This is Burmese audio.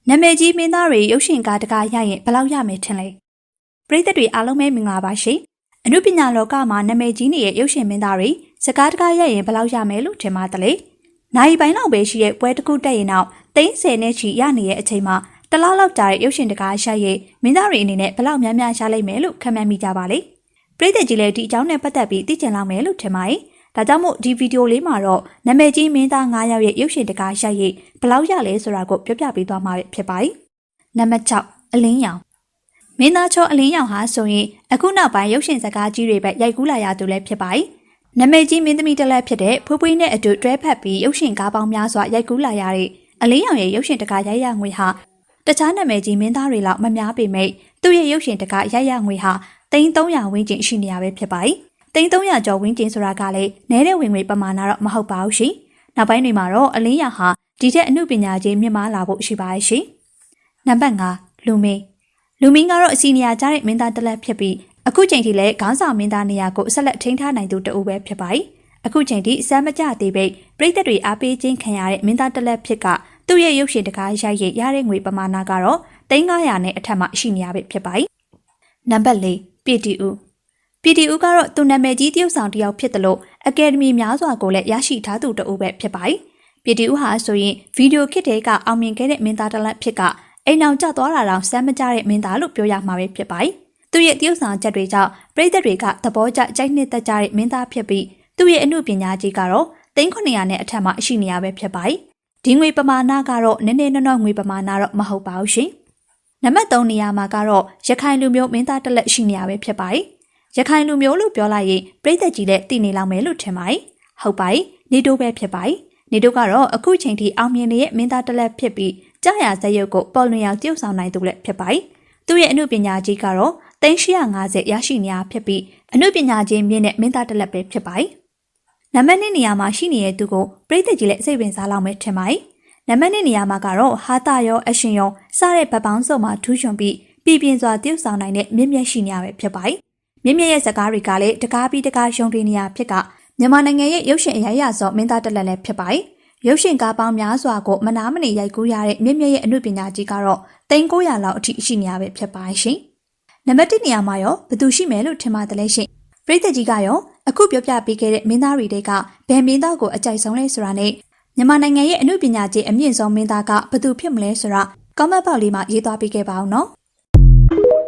နာမည်ကြီးမင်းသားတွေရုပ်ရှင်ကားတကားရရင်ဘယ်လောက်ရမယ်ထင်လဲပရိသတ်တွေအားလုံးပဲမင်္ဂလာပါရှင်အနုပညာလောကမှာနာမည်ကြီးနေတဲ့ရုပ်ရှင်မင်းသားတွေစကားတကားရရင်ဘယ်လောက်ရမယ်လို့ထင်ပါတယ်လေနိုင်ပိုင်းလောက်ပဲရှိတဲ့ပွဲတစ်ခုတက်ရင်တော့30နဲ့ချီရနေတဲ့အချိန်မှာတလားလောက်ကြာတဲ့ရုပ်ရှင်တကားရရင်မင်းသားတွေအနေနဲ့ဘယ်လောက်များများရှားလိုက်မယ်လို့ခန့်မှန်းမိကြပါလေပရိသတ်ကြီးလည်းဒီအကြောင်းနဲ့ပတ်သက်ပြီးသိချင်လောက်မယ်လို့ထင်ပါတယ်ဒါကြောင့်မို့ဒီဗီဒီယိုလေးမှာတော့နာမည်ကြီးမင်းသား9ယောက်ရဲ့ရုပ်ရှင်တကားရိုက်ရည်ဘယ်လောက်ရလဲဆိုတာကိုပြောပြပေးသွားမှာဖြစ်ပါတယ်။နံပါတ်6အလင်းရောင်မင်းသားချောအလင်းရောင်ဟာဆိုရင်အခုနောက်ပိုင်းရုပ်ရှင်ဇာတ်ကားကြီးတွေပဲရိုက်ကူးလာရသူလည်းဖြစ်ပါတယ်။နာမည်ကြီးမင်းသမီးတစ်လက်ဖြစ်တဲ့ဖွေးဖွေးနဲ့အတူတွဲဖက်ပြီးရုပ်ရှင်ကားပေါင်းများစွာရိုက်ကူးလာရတဲ့အလင်းရောင်ရဲ့ရုပ်ရှင်တကားရိုက်ရငွေဟာတခြားနာမည်ကြီးမင်းသားတွေလောက်မများပေမဲ့သူ့ရဲ့ရုပ်ရှင်တကားရိုက်ရငွေဟာ300ဝန်းကျင်ရှိနေရပဲဖြစ်ပါတယ်။300ကျော်ဝန်းကျင်ဆိုတာကလည်းနည်းတဲ့ဝင်ငွေပမာဏတော့မဟုတ်ပါဘူးရှင်။နောက်ပိုင်းတွေမှာတော့အလင်းရောင်ဟာဒီထက်အမှုပညာကြီးမြင့်မားလာဖို့ရှိပါရဲ့ရှင်။နံပါတ်5လူမင်းကတော့အစီနေရာကျတဲ့မင်းသားတစ်လက်ဖြစ်ပြီးအခုချိန်ထိလည်းခေါင်းဆောင်မင်းသားနေရာကိုဆက်လက်ထိန်းထားနိုင်သူတဦးပဲဖြစ်ပါတယ်။အခုချိန်ထိစမ်းမကြသေးပေပရိသတ်တွေအားပေးခြင်းခံရတဲ့မင်းသားတစ်လက်ဖြစ်ကသူ့ရဲ့ရုပ်ရှင်တကားရိုက်ရတဲ့ငွေပမာဏကတော့300နဲ့အထက်မှရှိနေရပြီဖြစ်ပါတယ်။နံပါတ်4ပြည်တီဦးကတော့သူနာမည်ကြီးတရုတ်ဆောင်တစ်ယောက်ဖြစ်တယ်လို့အကယ်ဒမီများစွာကိုလည်းရရှိထားသူတဦးပဲဖြစ်ပါတယ်။ပြည်တီဦးဟာဆိုရင်ဗီဒီယိုခစ်တဲ့ကအောင်မြင်ခဲ့တဲ့မင်းသားတစ်လက်ဖြစ်ကအိမ်အောင်ကျသွားတာတောင်စမ်းမကြတဲ့မင်းသားလို့ပြောရမှာပဲဖြစ်ပါတယ်။သူ့ရဲ့တရုတ်ဆောင်ချက်တွေကြောင့်ပရိသတ်တွေကသဘောကျကြိုက်နှစ်သက်ကြတဲ့မင်းသားဖြစ်ပြီးသူ့ရဲ့အမှုပညာကြီးကတော့300နဲ့အထက်မှရှိနေရပဲဖြစ်ပါတယ်။ဒီငွေပမာဏကတော့နည်းနည်းနော်ငွေပမာဏတော့မဟုတ်ပါဘူးရှင်။နံပါတ်3နေရာမှာကတော့ရခိုင်လူမျိုးမင်းသားတစ်လက်ရှိနေရပဲဖြစ်ပါတယ်။ရခိုင်လူမျိုးလို့ပြောလိုက်ရင်ပရိသတ်ကြီးလည်းသိနေလောက်မယ်လို့ထင်ပါတယ်။ဟုတ်ပါတယ်။နေတိုးပဲဖြစ်ပါတယ်။နေတိုးကတော့အခုချိန်ထိအောင်မြင်နေတဲ့မင်းသားတစ်လက်ဖြစ်ပြီးကြာရဇက်ရုပ်ကိုပေါ်လွင်အောင်တည်ဆောက်နိုင်သူလည်းဖြစ်ပါတယ်။သူ့ရဲ့အမှုပညာကြီးကတော့350ရရှိနေရဖြစ်ပြီးအမှုပညာကြီးမြင့်တဲ့မင်းသားတစ်လက်ပဲဖြစ်ပါတယ်။နံပါတ်2နေရာမှာရှိနေတဲ့သူကိုပရိသတ်ကြီးလည်းစိတ်ဝင်စားလောက်မယ်ထင်ပါတယ်။နံပါတ်2နေရာမှာကတော့ဟာတာရောအရှင်ရောစတဲ့ဗတ်ပေါင်းစုံမှာထူးချွန်ပြီးပြည်ပြင်းစွာတည်ဆောက်နိုင်တဲ့မြင့်မြတ်ရှိနေရပဲဖြစ်ပါတယ်။မြင့်မြတ်ရဲ့ဇာတ်ကားတွေကလည်းတကားပြီးတကားရုံတင်နေရဖြစ်ကမြန်မာနိုင်ငံရဲ့ရုပ်ရှင်အရာရစောမင်းသားတစ်လက်လည်းဖြစ်ပါတယ်။ရုပ်ရှင်ကားပေါင်းများစွာကိုမနာမနေရိုက်ကူးရတဲ့မြင့်မြတ်ရဲ့အမှုပညာကြီးကတော့900လောက်အထိရှိနေရပဲဖြစ်ပါရှင်။နံပါတ်1နေရာမှာရောဘယ်သူရှိမယ်လို့ထင်ပါတယ်လဲရှင်။ပရိသတ်ကြီးကရောအခုပြောပြပေးခဲ့တဲ့မင်းသားတွေကဘယ်မင်းသားကိုအကြိုက်ဆုံးလဲဆိုတာနဲ့မြန်မာနိုင်ငံရဲ့အမှုပညာကြီးအမြင့်ဆုံးမင်းသားကဘယ်သူဖြစ်မလဲဆိုတာ comment box လေးမှာရေးသွားပေးခဲ့ပါဦးနော်။